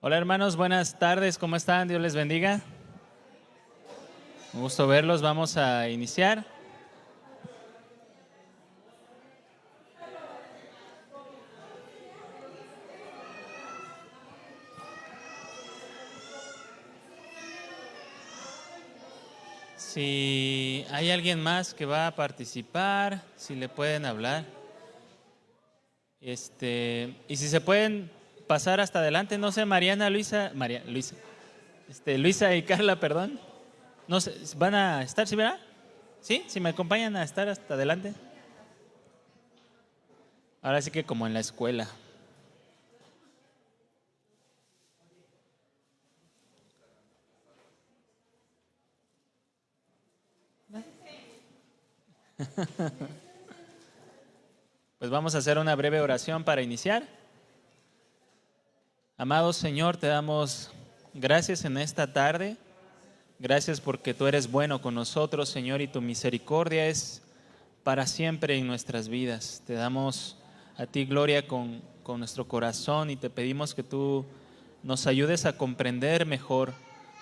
Hola hermanos, buenas tardes, ¿cómo están? Dios les bendiga. Un gusto verlos, vamos a iniciar. Si hay alguien más que va a participar, si le pueden hablar. Y si se pueden pasar hasta adelante, no sé, Luisa y Carla, perdón. No sé, ¿van a estar, sí, verdad? ¿Sí? ¿Si me acompañan a estar hasta adelante? Ahora sí que como en la escuela. Pues vamos a hacer una breve oración para iniciar. Amado Señor, te damos gracias en esta tarde. Gracias porque tú eres bueno con nosotros, Señor, y tu misericordia es para siempre en nuestras vidas. Te damos a ti gloria con nuestro corazón y te pedimos que tú nos ayudes a comprender mejor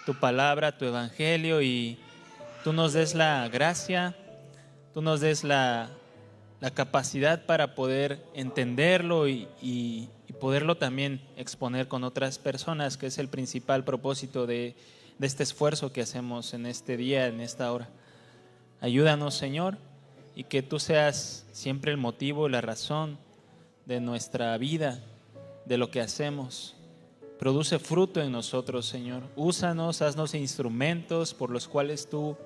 tu palabra, tu evangelio, y tú nos des la gracia, tú nos des la capacidad para poder entenderlo y poderlo también exponer con otras personas, que es el principal propósito de este esfuerzo que hacemos en este día, en esta hora. Ayúdanos, Señor, y que tú seas siempre el motivo, la razón de nuestra vida, de lo que hacemos. Produce fruto en nosotros, Señor. Úsanos, haznos instrumentos por los cuales tú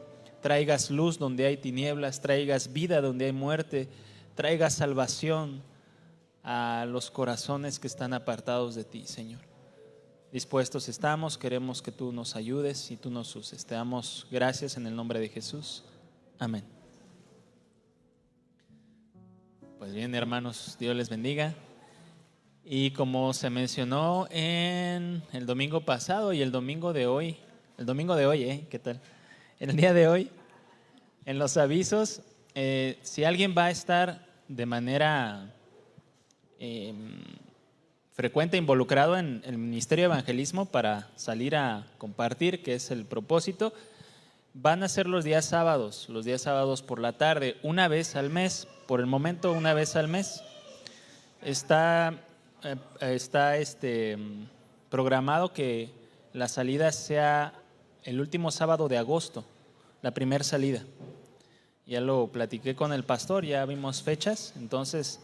traigas luz donde hay tinieblas, traigas vida donde hay muerte, traigas salvación a los corazones que están apartados de ti, Señor. Dispuestos estamos, queremos que tú nos ayudes y tú nos uses. Te damos gracias en el nombre de Jesús. Amén. Pues bien, hermanos, Dios les bendiga. Y como se mencionó en el domingo pasado y el domingo de hoy, ¿qué tal? El día de hoy, en los avisos, si alguien va a estar de manera frecuente involucrado en el ministerio de evangelismo para salir a compartir, que es el propósito, van a ser los días sábados por la tarde, una vez al mes, por el momento una vez al mes. Está programado que la salida sea el último sábado de agosto, la primera salida. Ya lo platiqué con el pastor, ya vimos fechas, entonces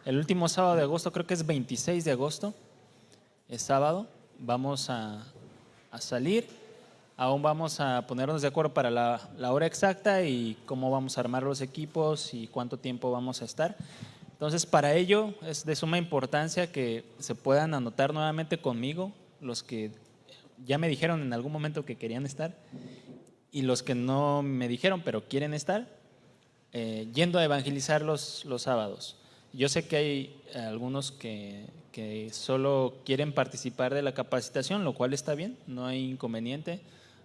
el último sábado de agosto, creo que es 26 de agosto, es sábado, vamos a salir. Aún vamos a ponernos de acuerdo para la hora exacta y cómo vamos a armar los equipos y cuánto tiempo vamos a estar. Entonces, para ello es de suma importancia que se puedan anotar nuevamente conmigo, los que ya me dijeron en algún momento que querían estar y los que no me dijeron pero quieren estar, yendo a evangelizar los sábados. Yo sé que hay algunos que solo quieren participar de la capacitación, lo cual está bien, no hay inconveniente,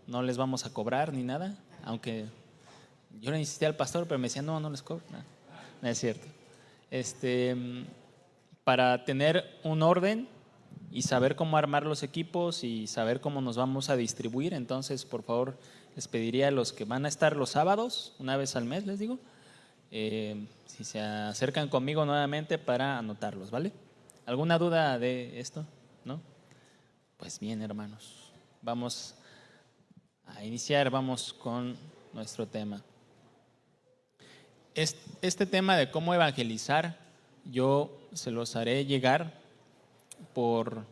no les vamos a cobrar ni nada, aunque yo le insistí al pastor, pero me decía no les cobro, no es cierto. Para tener un orden y saber cómo armar los equipos y saber cómo nos vamos a distribuir, entonces por favor les pediría a los que van a estar los sábados, una vez al mes les digo, si se acercan conmigo nuevamente para anotarlos, ¿vale? ¿Alguna duda de esto? ¿No? Pues bien, hermanos, vamos a iniciar, vamos con nuestro tema. Este tema de cómo evangelizar, yo se los haré llegar por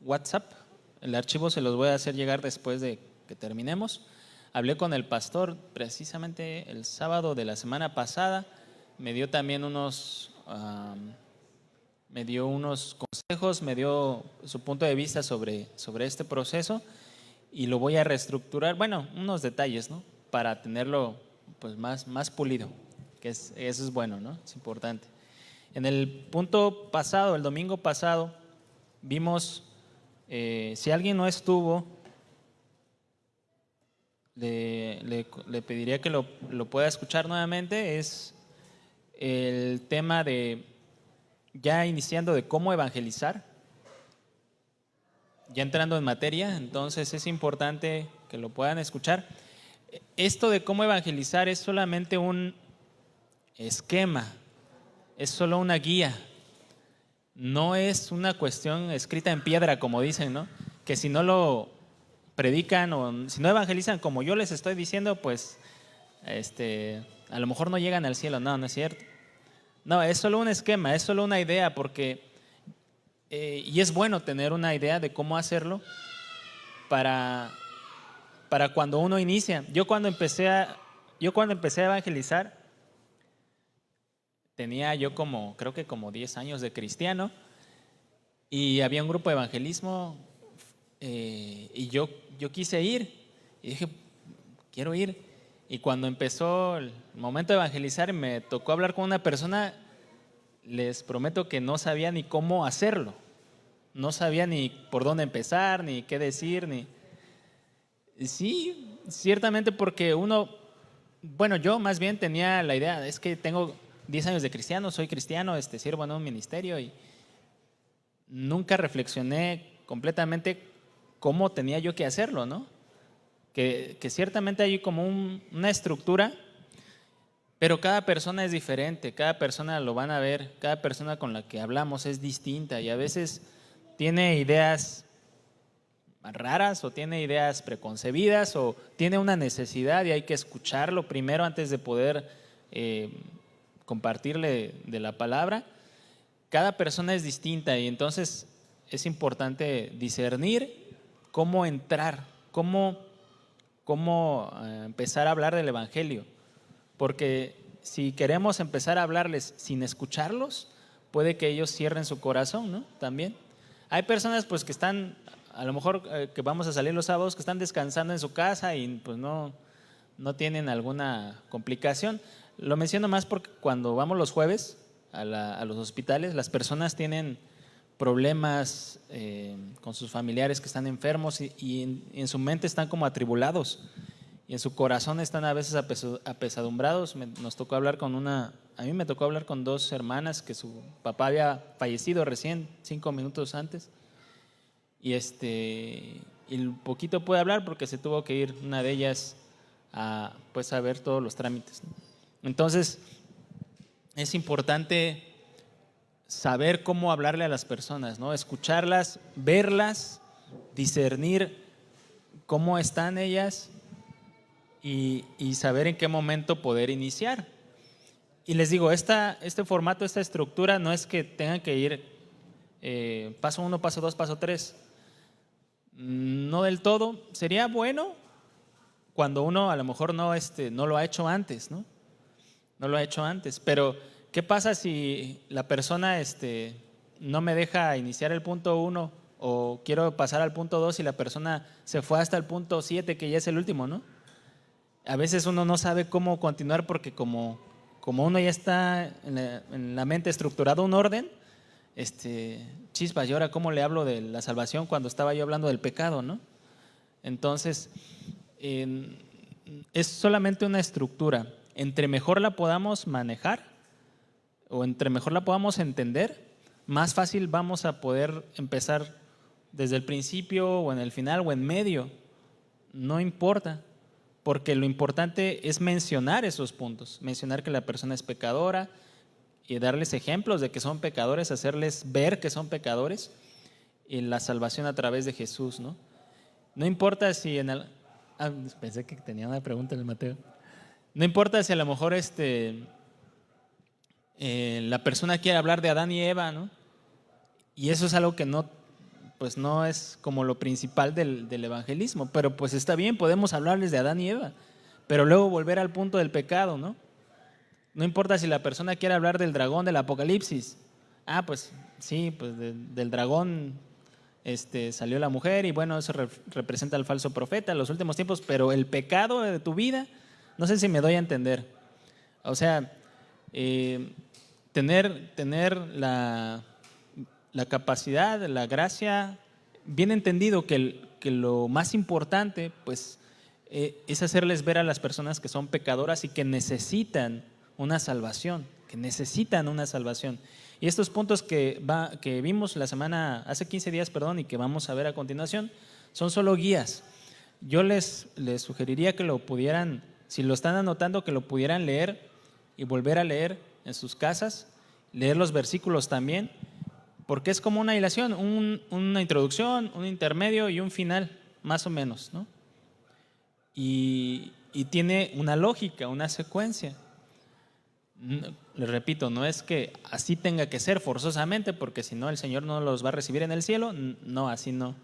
WhatsApp. El archivo se los voy a hacer llegar después de que terminemos. Hablé con el pastor precisamente el sábado de la semana pasada. Me dio también unos consejos, me dio su punto de vista sobre este proceso y lo voy a reestructurar, bueno, unos detalles, ¿no? Para tenerlo pues más pulido, que eso es bueno, ¿no? Es importante. En el punto pasado, el domingo pasado, vimos, si alguien no estuvo, le pediría que lo pueda escuchar nuevamente. Es el tema de, ya iniciando, de cómo evangelizar. ya entrando en materia, entonces es importante que lo puedan escuchar. Esto de cómo evangelizar es solamente un esquema, es solo una guía. No es una cuestión escrita en piedra, como dicen, ¿no? Que si no lo predican o si no evangelizan como yo les estoy diciendo, pues a lo mejor no llegan al cielo. No, no es cierto. No, es solo un esquema, es solo una idea, porque y es bueno tener una idea de cómo hacerlo para cuando uno inicia. Yo cuando empecé a evangelizar, tenía yo creo que como 10 años de cristiano, y había un grupo de evangelismo, y yo quise ir, y dije, quiero ir. Y cuando empezó el momento de evangelizar y me tocó hablar con una persona, les prometo que no sabía ni cómo hacerlo. No sabía ni por dónde empezar, ni qué decir, ni… Sí, ciertamente porque yo más bien tenía la idea, es que tengo 10 años de cristiano, soy cristiano, sirvo en un ministerio, y nunca reflexioné completamente cómo tenía yo que hacerlo, ¿no? Que ciertamente hay como una estructura, pero cada persona es diferente, cada persona lo van a ver, cada persona con la que hablamos es distinta, y a veces tiene ideas raras o tiene ideas preconcebidas o tiene una necesidad y hay que escucharlo primero antes de poder compartirle de la palabra. Cada persona es distinta y entonces es importante discernir cómo entrar, cómo empezar a hablar del evangelio, porque si queremos empezar a hablarles sin escucharlos, puede que ellos cierren su corazón, ¿no? También hay personas pues que están, a lo mejor que vamos a salir los sábados, que están descansando en su casa y pues no tienen alguna complicación. Lo menciono más porque cuando vamos los jueves a los hospitales, las personas tienen problemas con sus familiares que están enfermos y en su mente están como atribulados y en su corazón están a veces apesadumbrados. Nos tocó hablar a mí me tocó hablar con 2 hermanas que su papá había fallecido recién 5 minutos antes. Y poquito puede hablar porque se tuvo que ir una de ellas a ver todos los trámites, ¿no? Entonces es importante saber cómo hablarle a las personas, ¿no? Escucharlas, verlas, discernir cómo están ellas y saber en qué momento poder iniciar. Y les digo, este formato, esta estructura no es que tengan que ir paso 1, paso 2, paso 3. No del todo. Sería bueno cuando uno a lo mejor no lo ha hecho antes, ¿no? No lo ha hecho antes. Pero ¿qué pasa si la persona no me deja iniciar el punto 1 o quiero pasar al punto 2 y la persona se fue hasta el punto 7, que ya es el último, ¿no? A veces uno no sabe cómo continuar porque como uno ya está en la mente estructurado un orden, chispas, ¿y ahora cómo le hablo de la salvación cuando estaba yo hablando del pecado, ¿no? Entonces, es solamente una estructura. Entre mejor la podamos manejar o entre mejor la podamos entender, más fácil vamos a poder empezar desde el principio o en el final o en medio. No importa, porque lo importante es mencionar esos puntos, mencionar que la persona es pecadora y darles ejemplos de que son pecadores, hacerles ver que son pecadores y la salvación a través de Jesús, ¿no? No importa si pensé que tenía una pregunta en el Mateo. No importa si a lo mejor la persona quiere hablar de Adán y Eva, ¿no? Y eso es algo que no es como lo principal del evangelismo, pero pues está bien, podemos hablarles de Adán y Eva, pero luego volver al punto del pecado, ¿no? No importa si la persona quiere hablar del dragón del Apocalipsis. Pues sí, pues del dragón salió la mujer y bueno, eso representa al falso profeta en los últimos tiempos, pero el pecado de tu vida, no sé si me doy a entender. O sea, tener la capacidad, la gracia, bien entendido que lo más importante pues es hacerles ver a las personas que son pecadoras y que necesitan una salvación, que necesitan una salvación. Y estos puntos que vimos hace 15 días, y que vamos a ver a continuación, son solo guías. Yo les sugeriría que lo pudieran, si lo están anotando, que lo pudieran leer y volver a leer en sus casas, leer los versículos también, porque es como una hilación, una introducción, un intermedio y un final, más o menos, ¿no? Y tiene una lógica, una secuencia. Les repito, no es que así tenga que ser forzosamente, porque si no el Señor no los va a recibir en el cielo. No, así no.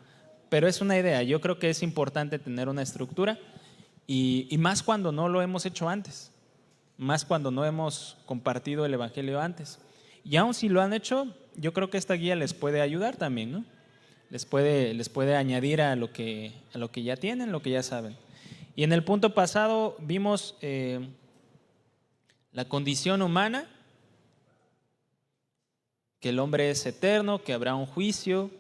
Pero es una idea. Yo creo que es importante tener una estructura y más cuando no lo hemos hecho antes, más cuando no hemos compartido el Evangelio antes. Y aun si lo han hecho, yo creo que esta guía les puede ayudar también, ¿no? Les puede añadir a lo que ya tienen, lo que ya saben. Y en el punto pasado vimos la condición humana, que el hombre es eterno, que habrá un juicio,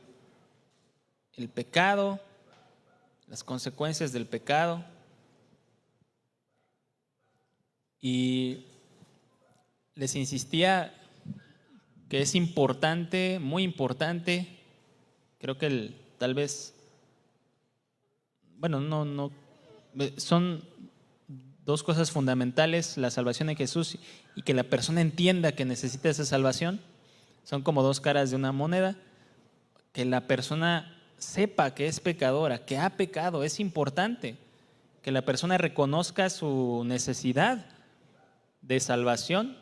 el pecado, las consecuencias del pecado. Y les insistía que es importante, muy importante, creo que tal vez, no, son dos cosas fundamentales: la salvación en Jesús y que la persona entienda que necesita esa salvación. Son como dos caras de una moneda. Que la persona sepa que es pecadora, que ha pecado, es importante. Que la persona reconozca su necesidad de salvación,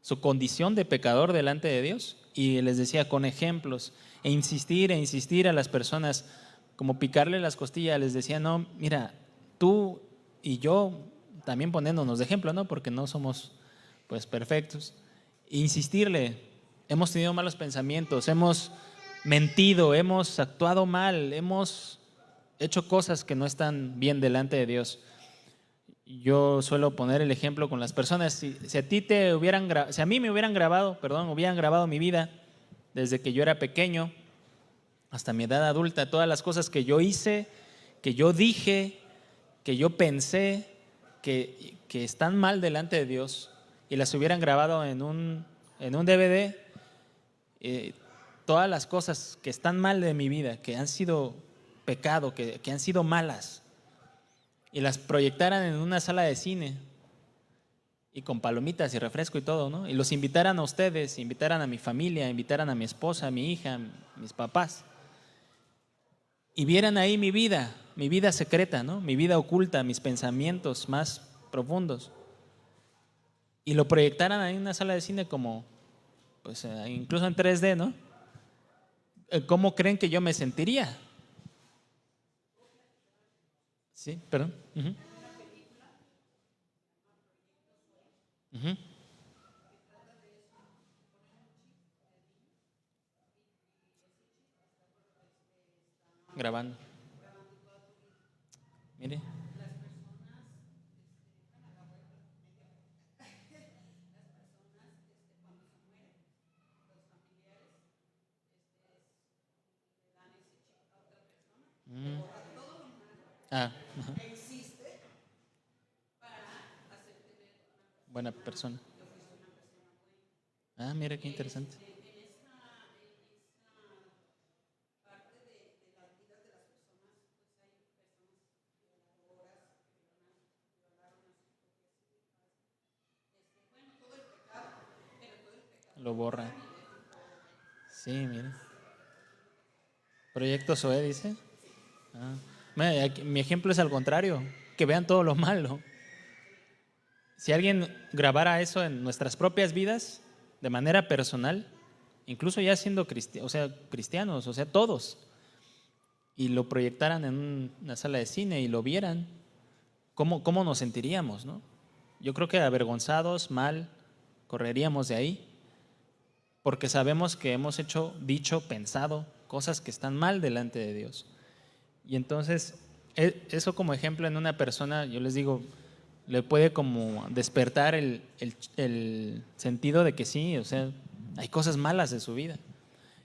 su condición de pecador delante de Dios. Y les decía, con ejemplos, e insistir a las personas, como picarle las costillas. Les decía, no, mira, tú y yo, también poniéndonos de ejemplo, ¿no? Porque no somos pues perfectos. Insistirle, hemos tenido malos pensamientos, hemos mentido, hemos actuado mal, hemos hecho cosas que no están bien delante de Dios. Yo suelo poner el ejemplo con las personas. Si a mí me hubieran grabado mi vida desde que yo era pequeño hasta mi edad adulta, todas las cosas que yo hice, que yo dije, que yo pensé que están mal delante de Dios, y las hubieran grabado en un DVD, todas las cosas que están mal de mi vida, que han sido pecado, que han sido malas, y las proyectaran en una sala de cine y con palomitas y refresco y todo, ¿no? Y los invitaran a ustedes, invitaran a mi familia, invitaran a mi esposa, a mi hija, a mis papás, y vieran ahí mi vida secreta, ¿no? Mi vida oculta, mis pensamientos más profundos, y lo proyectaran ahí en una sala de cine, como pues incluso en 3D, ¿no? ¿Cómo creen que yo me sentiría? Sí, perdón. Grabando. Mire. Buena persona. Mira qué interesante. Lo borra. Sí, mira. Proyecto Zoe dice. Mi ejemplo es al contrario, que vean todo lo malo. Si alguien grabara eso en nuestras propias vidas, de manera personal, incluso ya siendo cristianos, o sea, todos, y lo proyectaran en una sala de cine y lo vieran, ¿cómo nos sentiríamos, no? Yo creo que avergonzados, mal, correríamos de ahí, porque sabemos que hemos dicho, pensado cosas que están mal delante de Dios. Y entonces, eso como ejemplo en una persona, yo les digo, le puede como despertar el sentido de que sí, o sea, hay cosas malas de su vida.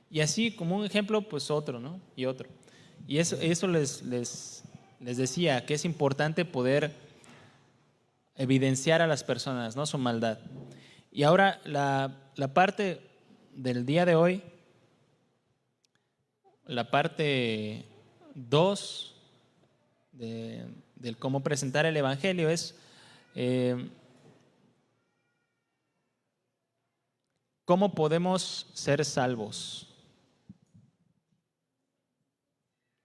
Y así como un ejemplo, pues otro, ¿no? Y otro. Y eso les decía, que es importante poder evidenciar a las personas, ¿no? Su maldad. Y ahora la parte del día de hoy, la parte 2 del cómo presentar el Evangelio es cómo podemos ser salvos.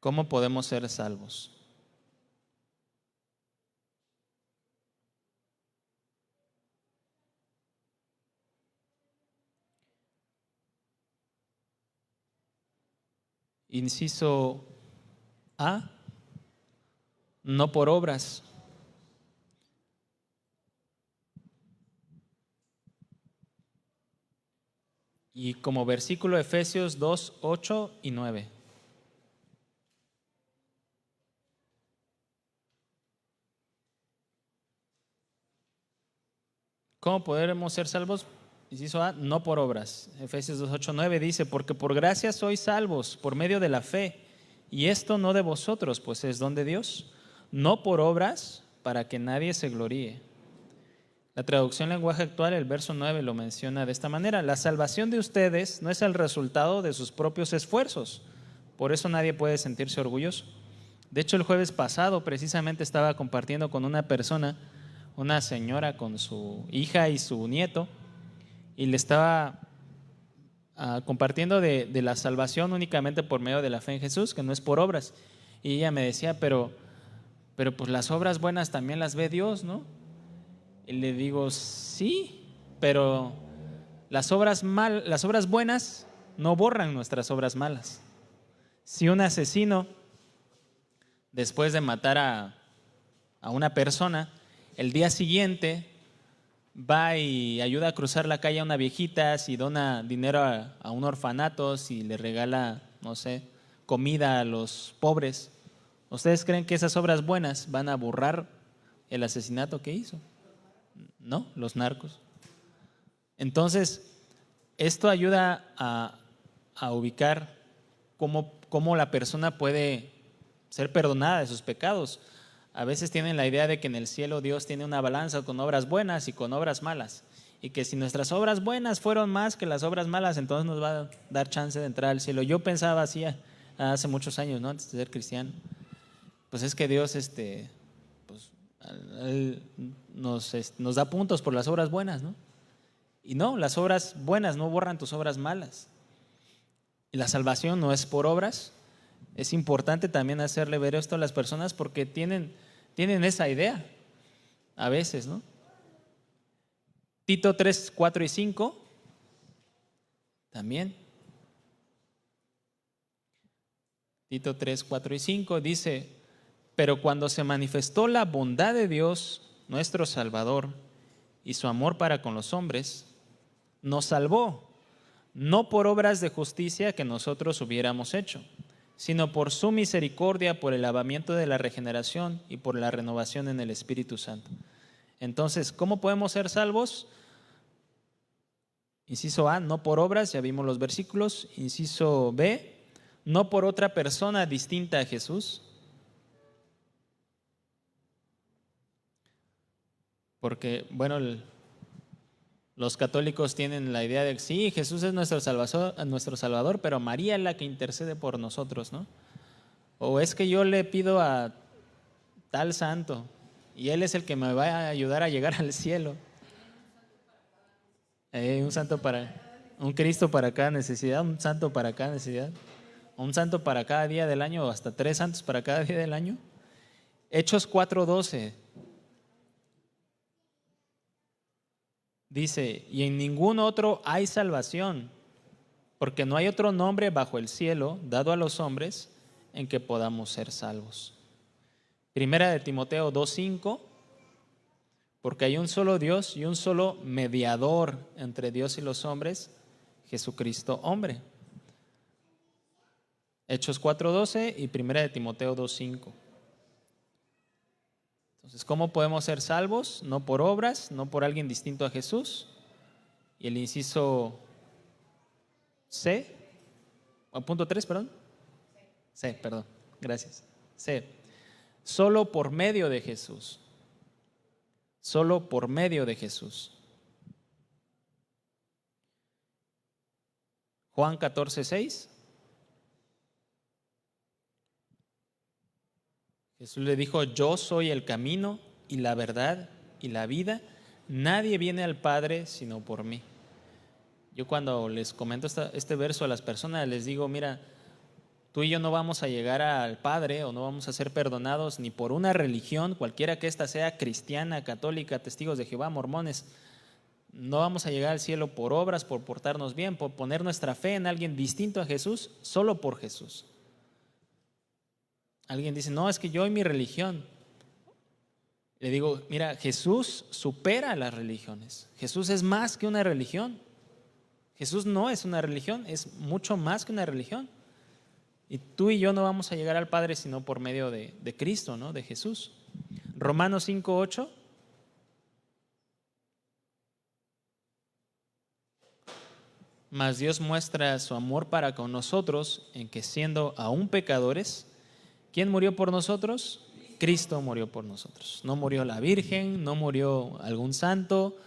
¿Cómo podemos ser salvos? Inciso A, no por obras. Y como versículo Efesios 2, 8 y 9. ¿Cómo podremos ser salvos? Inciso A, no por obras. Efesios 2, 8, 9 dice, porque por gracia sois salvos por medio de la fe, y esto no de vosotros, pues es don de Dios, no por obras, para que nadie se gloríe. La traducción lenguaje actual, el verso 9 lo menciona de esta manera: la salvación de ustedes no es el resultado de sus propios esfuerzos, por eso nadie puede sentirse orgulloso. De hecho, el jueves pasado precisamente estaba compartiendo con una persona, una señora con su hija y su nieto, y le estaba compartiendo de la salvación únicamente por medio de la fe en Jesús, que no es por obras. Y ella me decía, pero pues las obras buenas también las ve Dios, ¿no? Y le digo, sí, pero las obras buenas no borran nuestras obras malas. Si un asesino, después de matar a una persona, el día siguiente va y ayuda a cruzar la calle a una viejita, si dona dinero a un orfanato, si le regala, no sé, comida a los pobres, ¿ustedes creen que esas obras buenas van a borrar el asesinato que hizo? No, los narcos. Entonces, esto ayuda a ubicar cómo la persona puede ser perdonada de sus pecados. A veces tienen la idea de que en el cielo Dios tiene una balanza con obras buenas y con obras malas, y que si nuestras obras buenas fueron más que las obras malas, entonces nos va a dar chance de entrar al cielo. Yo pensaba así hace muchos años, ¿no? Antes de ser cristiano. Pues es que Dios pues, Él nos da puntos por las obras buenas, ¿no? Y no, las obras buenas no borran tus obras malas. Y la salvación no es por obras. Es importante también hacerle ver esto a las personas, porque tienen esa idea a veces, ¿no? Tito 3, 4 y 5 también. Tito 3, 4 y 5 dice, pero cuando se manifestó la bondad de Dios, nuestro Salvador, y su amor para con los hombres, nos salvó, no por obras de justicia que nosotros hubiéramos hecho, sino por su misericordia, por el lavamiento de la regeneración y por la renovación en el Espíritu Santo. Entonces, ¿cómo podemos ser salvos? Inciso A, no por obras, ya vimos los versículos. Inciso B, no por otra persona distinta a Jesús. Porque, bueno, los católicos tienen la idea de que sí, Jesús es nuestro Salvador, pero María es la que intercede por nosotros, ¿no? O es que yo le pido a tal santo y él es el que me va a ayudar a llegar al cielo. Un Cristo para cada necesidad, un santo para cada necesidad, un santo para cada día del año, o hasta 3 santos para cada día del año. Hechos 4:12 dice, y en ningún otro hay salvación, porque no hay otro nombre bajo el cielo dado a los hombres en que podamos ser salvos. Primera de Timoteo 2:5, porque hay un solo Dios y un solo mediador entre Dios y los hombres, Jesucristo hombre. Hechos 4:12 y Primera de Timoteo 2:5. Entonces, ¿cómo podemos ser salvos? No por obras, no por alguien distinto a Jesús. Y el inciso C, punto 3, perdón. C, perdón, gracias. C, solo por medio de Jesús. Solo por medio de Jesús. Juan 14:6. Jesús le dijo: yo soy el camino y la verdad y la vida. Nadie viene al Padre sino por mí. Yo cuando les comento este verso a las personas, les digo: mira, tú y yo no vamos a llegar al Padre o no vamos a ser perdonados ni por una religión, cualquiera que ésta sea, cristiana, católica, testigos de Jehová, mormones. No vamos a llegar al cielo por obras, por portarnos bien, por poner nuestra fe en alguien distinto a Jesús, solo por Jesús. Alguien dice: no, es que yo y mi religión. Le digo: mira, Jesús supera las religiones. Jesús es más que una religión. Jesús no es una religión, es mucho más que una religión. Y tú y yo no vamos a llegar al Padre sino por medio de Cristo, ¿no? De Jesús. Romanos 5:8. Mas Dios muestra su amor para con nosotros en que, siendo aún pecadores, ¿quién murió por nosotros? Cristo murió por nosotros. No murió la Virgen, no murió algún santo,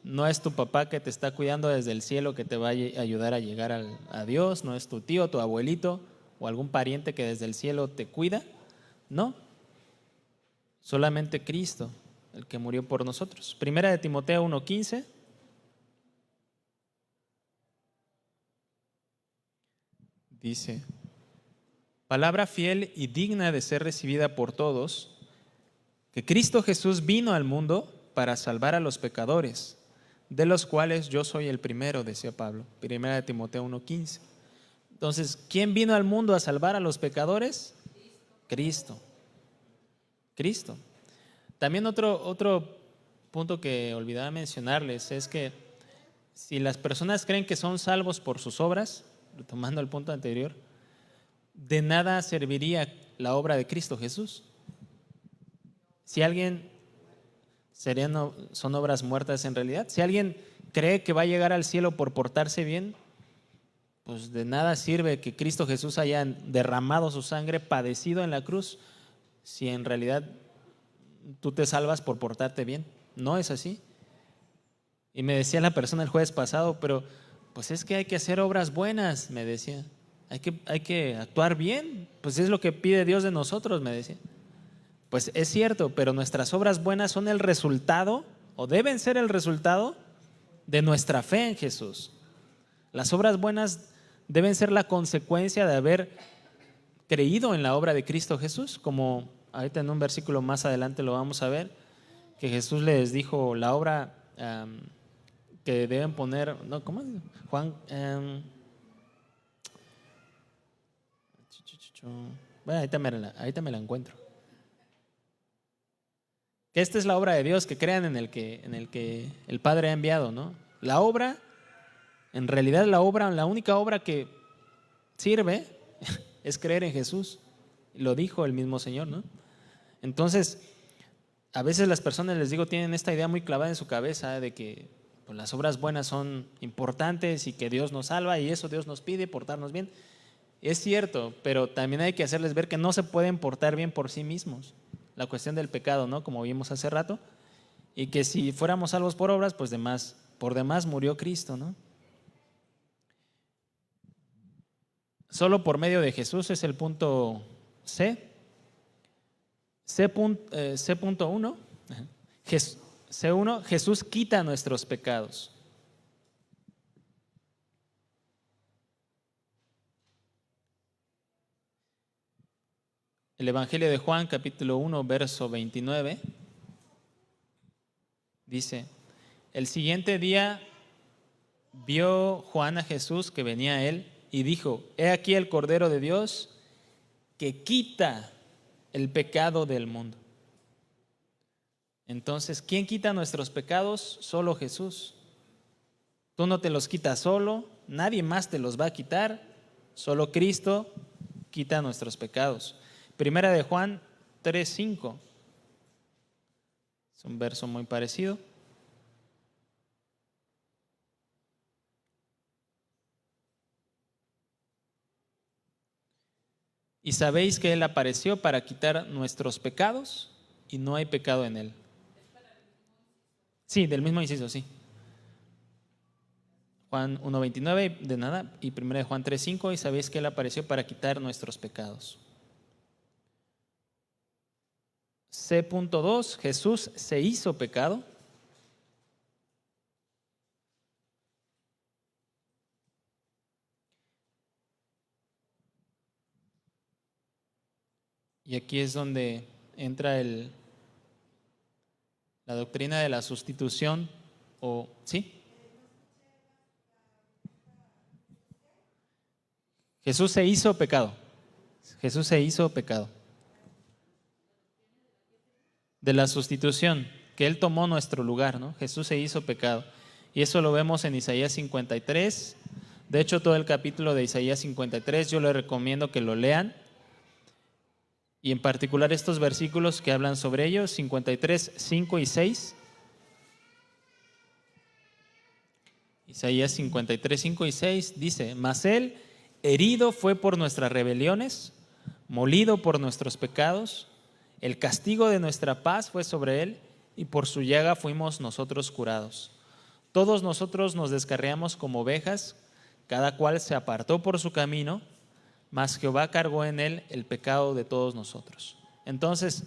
no es tu papá que te está cuidando desde el cielo que te va a ayudar a llegar a Dios, no es tu tío, tu abuelito o algún pariente que desde el cielo te cuida. No, solamente Cristo, el que murió por nosotros. Primera de Timoteo 1:15. Dice: palabra fiel y digna de ser recibida por todos, que Cristo Jesús vino al mundo para salvar a los pecadores, de los cuales yo soy el primero, decía Pablo. Primera de Timoteo 1:15. Entonces, ¿quién vino al mundo a salvar a los pecadores? Cristo. Cristo. También otro punto que olvidaba mencionarles es que si las personas creen que son salvos por sus obras, retomando el punto anterior, de nada serviría la obra de Cristo Jesús. Si alguien son obras muertas en realidad. Si alguien cree que va a llegar al cielo por portarse bien, pues de nada sirve que Cristo Jesús haya derramado su sangre, padecido en la cruz, si en realidad tú te salvas por portarte bien. No es así. Y me decía la persona el jueves pasado: pero pues es que hay que hacer obras buenas, me decía. Hay que actuar bien, pues es lo que pide Dios de nosotros, me decía. Pues es cierto, pero nuestras obras buenas son el resultado, o deben ser el resultado, de nuestra fe en Jesús. Las obras buenas deben ser la consecuencia de haber creído en la obra de Cristo Jesús, como ahorita en un versículo más adelante lo vamos a ver, que Jesús les dijo la obra que deben poner, no, ¿cómo es? Juan, bueno, ahorita me la encuentro. Que esta es la obra de Dios, que crean en el que el Padre ha enviado, ¿no? La obra, en realidad la única obra que sirve es creer en Jesús. Lo dijo el mismo Señor, ¿no? Entonces, a veces las personas, les digo, tienen esta idea muy clavada en su cabeza de que pues, las obras buenas son importantes y que Dios nos salva y eso Dios nos pide, portarnos bien. Es cierto, pero también hay que hacerles ver que no se pueden portar bien por sí mismos. La cuestión del pecado, ¿no? Como vimos hace rato, y que si fuéramos salvos por obras, pues por demás murió Cristo, ¿no? Solo por medio de Jesús es el punto C. C.1. C1, Jesús quita nuestros pecados. El Evangelio de Juan, capítulo 1, verso 29, dice: el siguiente día vio Juan a Jesús que venía a él y dijo: he aquí el Cordero de Dios que quita el pecado del mundo. Entonces, ¿quién quita nuestros pecados? Solo Jesús. Tú no te los quitas solo, nadie más te los va a quitar, solo Cristo quita nuestros pecados. Primera de Juan 3:5. Es un verso muy parecido. Y sabéis que Él apareció para quitar nuestros pecados y no hay pecado en Él. Sí, del mismo inciso, sí. Juan 1:29, de nada, y 1 Juan 3:5, y sabéis que Él apareció para quitar nuestros pecados. C.2, Jesús se hizo pecado. Y aquí es donde entra la doctrina de la sustitución, ¿sí? Jesús se hizo pecado. Jesús se hizo pecado. De la sustitución, que Él tomó nuestro lugar, ¿no? Jesús se hizo pecado. Y eso lo vemos en Isaías 53. De hecho, todo el capítulo de Isaías 53 yo les recomiendo que lo lean. Y en particular estos versículos que hablan sobre ellos, 53, 5 y 6. Isaías 53, 5 y 6 dice: Mas Él herido fue por nuestras rebeliones, molido por nuestros pecados. El castigo de nuestra paz fue sobre Él, y por su llaga fuimos nosotros curados. Todos nosotros nos descarriamos como ovejas, cada cual se apartó por su camino, mas Jehová cargó en Él el pecado de todos nosotros. Entonces,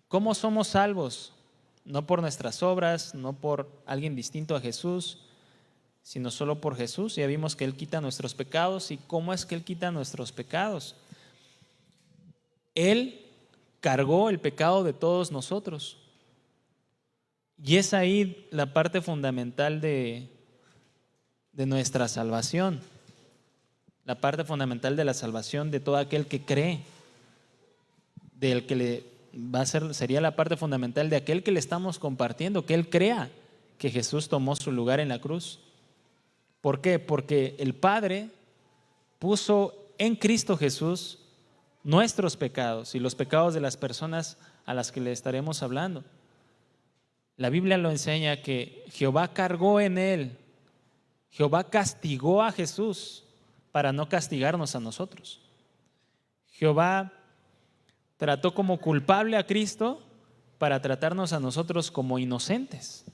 ¿cómo somos salvos? No por nuestras obras, no por alguien distinto a Jesús, sino solo por Jesús. Ya vimos que Él quita nuestros pecados. ¿Y cómo es que Él quita nuestros pecados? Él cargó el pecado de todos nosotros. Y es ahí la parte fundamental de nuestra salvación. La parte fundamental de la salvación de todo aquel que cree. Del que le va a ser, sería la parte fundamental de aquel que le estamos compartiendo, que Él crea que Jesús tomó su lugar en la cruz. ¿Por qué? Porque el Padre puso en Cristo Jesús nuestros pecados y los pecados de las personas a las que le estaremos hablando. La Biblia lo enseña que Jehová cargó en Él, Jehová castigó a Jesús para no castigarnos a nosotros. Jehová trató como culpable a Cristo para tratarnos a nosotros como inocentes.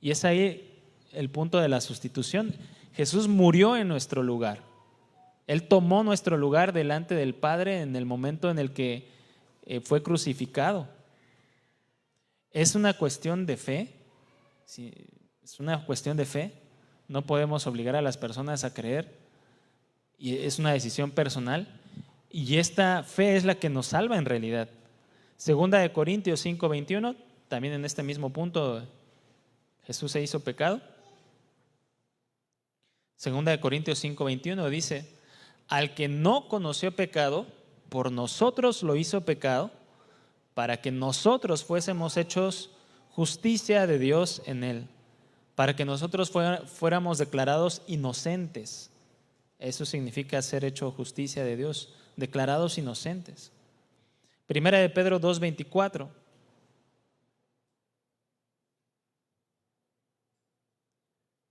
Y es ahí el punto de la sustitución. Jesús murió en nuestro lugar. Él tomó nuestro lugar delante del Padre en el momento en el que fue crucificado. Es una cuestión de fe. Sí, es una cuestión de fe. No podemos obligar a las personas a creer. Y es una decisión personal. Y esta fe es la que nos salva en realidad. Segunda de Corintios 5:21, también en este mismo punto, Jesús se hizo pecado. Segunda de Corintios 5:21 dice: al que no conoció pecado, por nosotros lo hizo pecado, para que nosotros fuésemos hechos justicia de Dios en él, para que nosotros fuéramos declarados inocentes. Eso significa ser hecho justicia de Dios, declarados inocentes. Primera de Pedro 2:24.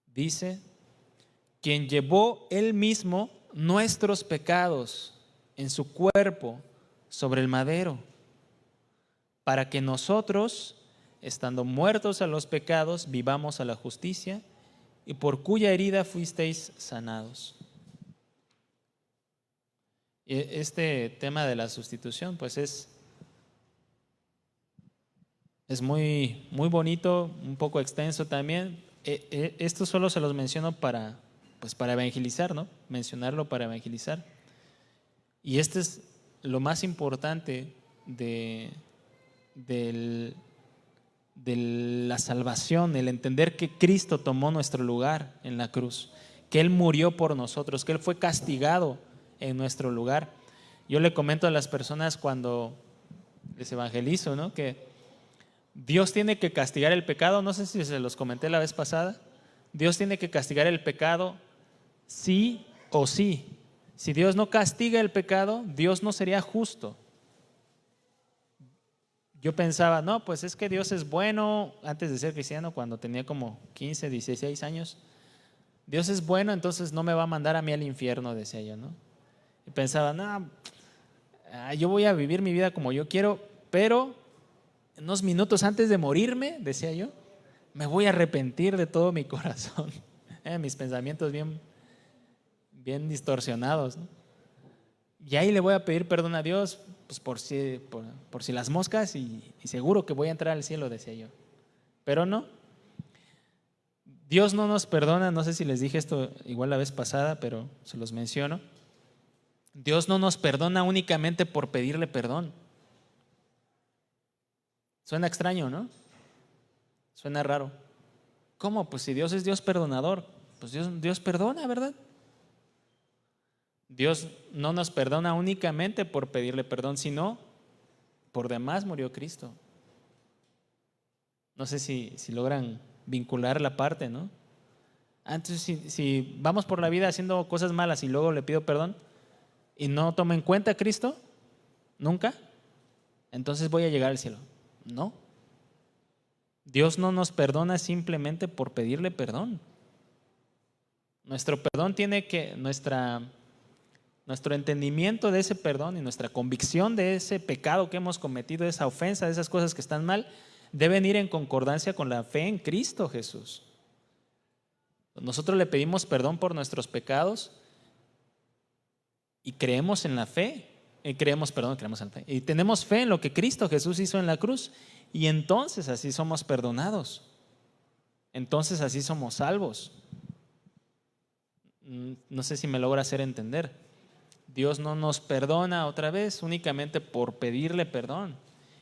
Dice: quien llevó Él mismo nuestros pecados en su cuerpo sobre el madero, para que nosotros, estando muertos a los pecados, vivamos a la justicia, y por cuya herida fuisteis sanados. Este tema de la sustitución, pues es muy, muy bonito, un poco extenso también. Esto solo se los menciono para evangelizar, ¿no? Mencionarlo para evangelizar. Y este es lo más importante de la salvación, el entender que Cristo tomó nuestro lugar en la cruz, que Él murió por nosotros, que Él fue castigado en nuestro lugar. Yo le comento a las personas cuando les evangelizo, ¿no?, que Dios tiene que castigar el pecado. No sé si se los comenté la vez pasada. Dios tiene que castigar el pecado sí o sí. Si Dios no castiga el pecado, Dios no sería justo. Yo pensaba, no, pues es que Dios es bueno. Antes de ser cristiano, cuando tenía como 15, 16 años, Dios es bueno, entonces no me va a mandar a mí al infierno, decía yo, ¿no? Y pensaba, no, yo voy a vivir mi vida como yo quiero, pero unos minutos antes de morirme, decía yo, me voy a arrepentir de todo mi corazón. mis pensamientos bien distorsionados, ¿no? Y ahí le voy a pedir perdón a Dios, pues por si las moscas y seguro que voy a entrar al cielo, decía yo. Pero no, Dios no nos perdona, no sé si les dije esto igual la vez pasada, pero se los menciono. Dios no nos perdona únicamente por pedirle perdón. Suena extraño, ¿no? Suena raro. ¿Cómo? Pues si Dios es Dios perdonador, pues Dios perdona, ¿verdad? Dios no nos perdona únicamente por pedirle perdón, sino por demás murió Cristo. No sé si logran vincular la parte, ¿no? Entonces, si vamos por la vida haciendo cosas malas y luego le pido perdón y no tomo en cuenta a Cristo, nunca, entonces voy a llegar al cielo. No. Dios no nos perdona simplemente por pedirle perdón. Nuestro perdón tiene que, nuestro entendimiento de ese perdón y nuestra convicción de ese pecado que hemos cometido, de esa ofensa, de esas cosas que están mal, deben ir en concordancia con la fe en Cristo Jesús. Nosotros le pedimos perdón por nuestros pecados y creemos en la fe. Creemos en la fe. Y tenemos fe en lo que Cristo Jesús hizo en la cruz. Y entonces así somos perdonados. Entonces así somos salvos. No sé si me logra hacer entender. Dios no nos perdona otra vez únicamente por pedirle perdón.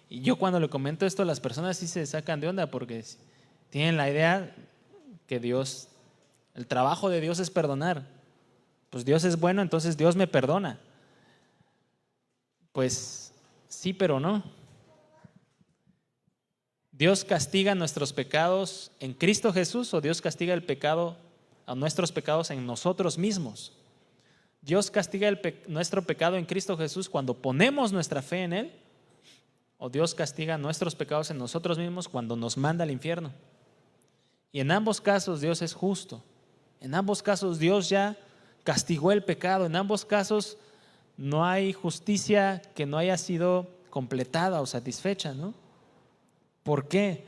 Y yo cuando le comento esto a las personas sí se sacan de onda porque tienen la idea que Dios, el trabajo de Dios es perdonar. Pues Dios es bueno, entonces Dios me perdona. Pues sí, pero no. ¿Dios castiga nuestros pecados en Cristo Jesús o Dios castiga el pecado, a nuestros pecados en nosotros mismos? ¿Dios castiga nuestro pecado en Cristo Jesús cuando ponemos nuestra fe en Él? ¿O Dios castiga nuestros pecados en nosotros mismos cuando nos manda al infierno? Y en ambos casos Dios es justo. En ambos casos Dios ya castigó el pecado. En ambos casos no hay justicia que no haya sido completada o satisfecha, ¿no? ¿Por qué?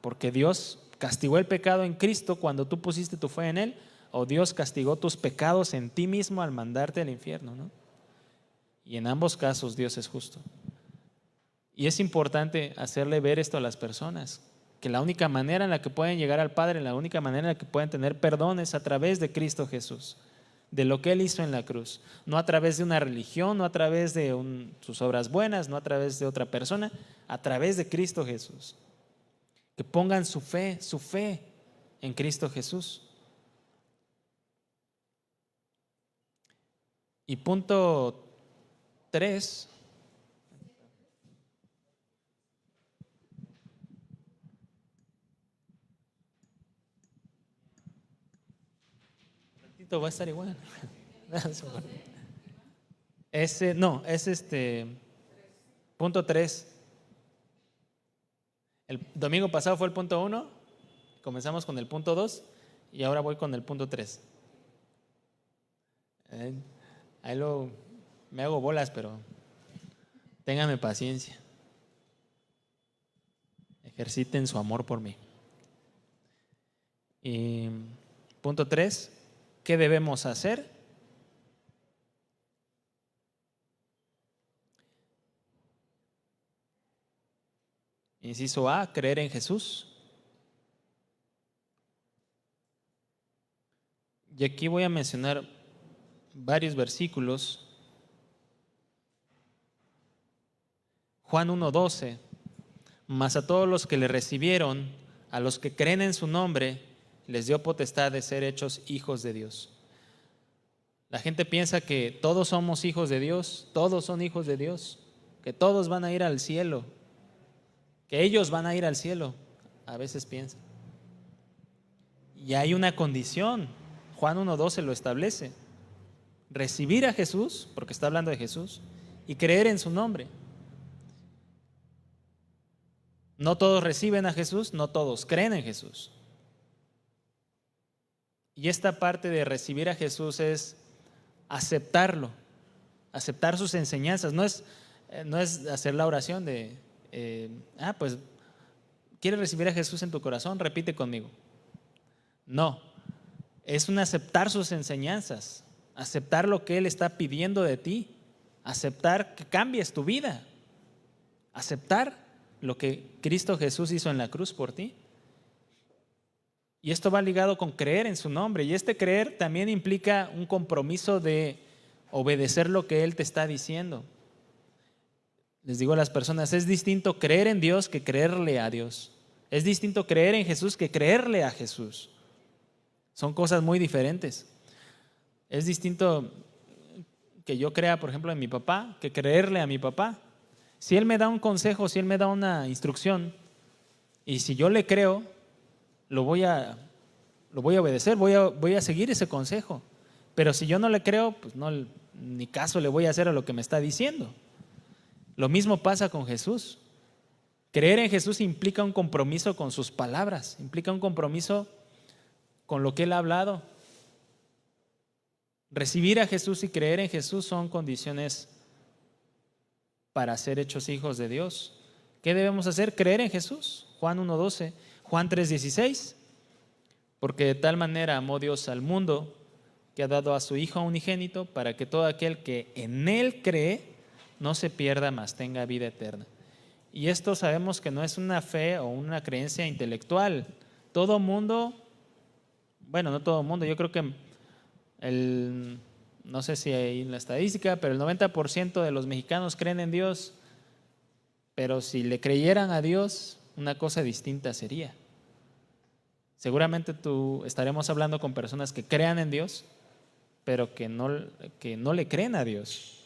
Porque Dios castigó el pecado en Cristo cuando tú pusiste tu fe en Él, o Dios castigó tus pecados en ti mismo al mandarte al infierno, ¿no? Y en ambos casos Dios es justo. Y es importante hacerle ver esto a las personas, que la única manera en la que pueden llegar al Padre, la única manera en la que pueden tener perdón es a través de Cristo Jesús, de lo que Él hizo en la cruz, no a través de una religión, no a través de sus obras buenas, no a través de otra persona, a través de Cristo Jesús. Que pongan su fe en Cristo Jesús. Y punto 3. Va a estar igual. Punto 3. El domingo pasado fue el punto 1, comenzamos con el punto 2 y ahora voy con el punto 3. Ahí me hago bolas, pero ténganme paciencia. Ejerciten su amor por mí. Y punto 3, ¿qué debemos hacer? Inciso A, creer en Jesús. Y aquí voy a mencionar varios versículos. Juan 1:12, mas a todos los que le recibieron, a los que creen en su nombre, les dio potestad de ser hechos hijos de Dios. La gente piensa que todos somos hijos de Dios, todos son hijos de Dios, que todos van a ir al cielo, que ellos van a ir al cielo. A veces piensan. Y hay una condición, Juan 1:12 lo establece: recibir a Jesús, porque está hablando de Jesús, y creer en su nombre. No todos reciben a Jesús, no todos creen en Jesús. Y esta parte de recibir a Jesús es aceptarlo, aceptar sus enseñanzas. No es hacer la oración de, pues, ¿quieres recibir a Jesús en tu corazón? Repite conmigo. No, Es un aceptar sus enseñanzas, aceptar lo que Él está pidiendo de ti, aceptar que cambies tu vida, aceptar lo que Cristo Jesús hizo en la cruz por ti. Y esto va ligado con creer en su nombre. Y este creer también implica un compromiso de obedecer lo que Él te está diciendo. Les digo a las personas, es distinto creer en Dios que creerle a Dios. Es distinto creer en Jesús que creerle a Jesús. Son cosas muy diferentes. Es distinto que yo crea, por ejemplo, en mi papá, que creerle a mi papá. Si Él me da un consejo, si Él me da una instrucción, y si yo le creo, lo voy a obedecer, voy a seguir ese consejo. Pero si yo no le creo, pues no, ni caso le voy a hacer a lo que me está diciendo. Lo mismo pasa con Jesús. Creer en Jesús implica un compromiso con sus palabras, implica un compromiso con lo que Él ha hablado. Recibir a Jesús y creer en Jesús son condiciones para ser hechos hijos de Dios. ¿Qué debemos hacer? Creer en Jesús. Juan 1:12, Juan 3:16. Porque de tal manera amó Dios al mundo que ha dado a su Hijo unigénito para que todo aquel que en Él cree no se pierda, mas tenga vida eterna. Y esto sabemos que no es una fe o una creencia intelectual. Todo mundo, bueno, no todo mundo, yo creo que no sé si hay la estadística, pero el 90% de los mexicanos creen en Dios. Pero si le creyeran a Dios, una cosa distinta sería. Seguramente estaremos hablando con personas que crean en Dios, pero que no le creen a Dios.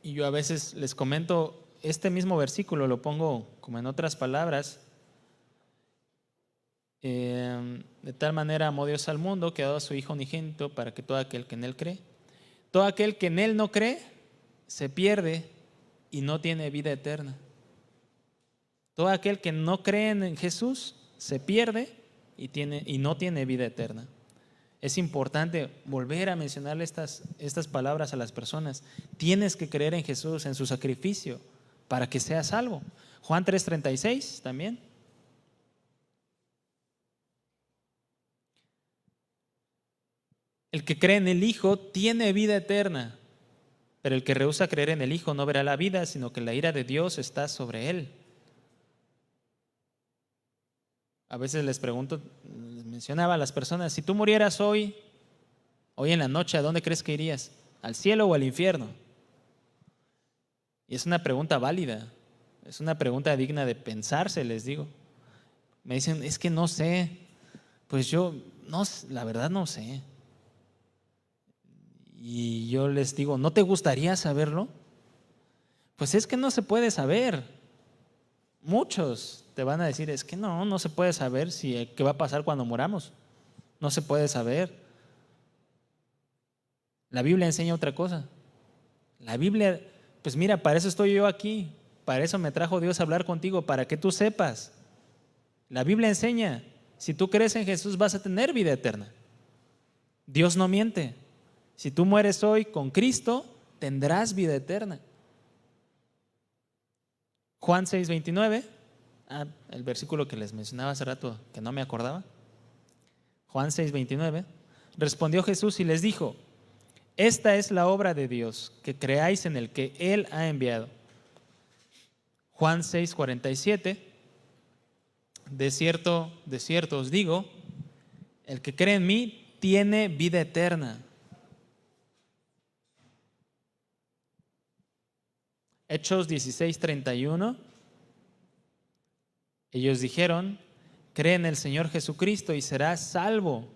Y yo a veces les comento este mismo versículo, lo pongo como en otras palabras. De tal manera amó Dios al mundo que ha dado a su Hijo unigénito para que todo aquel que en Él cree, todo aquel que en Él no cree, se pierde y no tiene vida eterna. Todo aquel que no cree en Jesús se pierde y no tiene vida eterna. Es importante volver a mencionarle estas palabras a las personas. Tienes que creer en Jesús, en su sacrificio, para que seas salvo. Juan 3:36 también. El que cree en el Hijo tiene vida eterna, pero el que rehúsa creer en el Hijo no verá la vida, sino que la ira de Dios está sobre él. A veces les pregunto, les mencionaba a las personas, si tú murieras hoy en la noche, ¿a dónde crees que irías? ¿Al cielo o al infierno? Y es una pregunta válida, es una pregunta digna de pensarse, les digo. Me dicen, es que no sé. Pues yo, no, la verdad no sé. Y yo les digo, ¿no te gustaría saberlo? Pues es que no se puede saber. Muchos te van a decir, es que no se puede saber qué va a pasar cuando moramos. No se puede saber. La Biblia enseña otra cosa. La Biblia, pues mira, para eso estoy yo aquí. Para eso me trajo Dios a hablar contigo, para que tú sepas. La Biblia enseña, si tú crees en Jesús vas a tener vida eterna. Dios no miente. Si tú mueres hoy con Cristo, tendrás vida eterna. Juan 6:29, el versículo que les mencionaba hace rato, que no me acordaba. Juan 6:29, respondió Jesús y les dijo, esta es la obra de Dios, que creáis en el que Él ha enviado. Juan 6:47, de cierto os digo, el que cree en mí tiene vida eterna. Hechos 16:31, ellos dijeron, cree en el Señor Jesucristo y serás salvo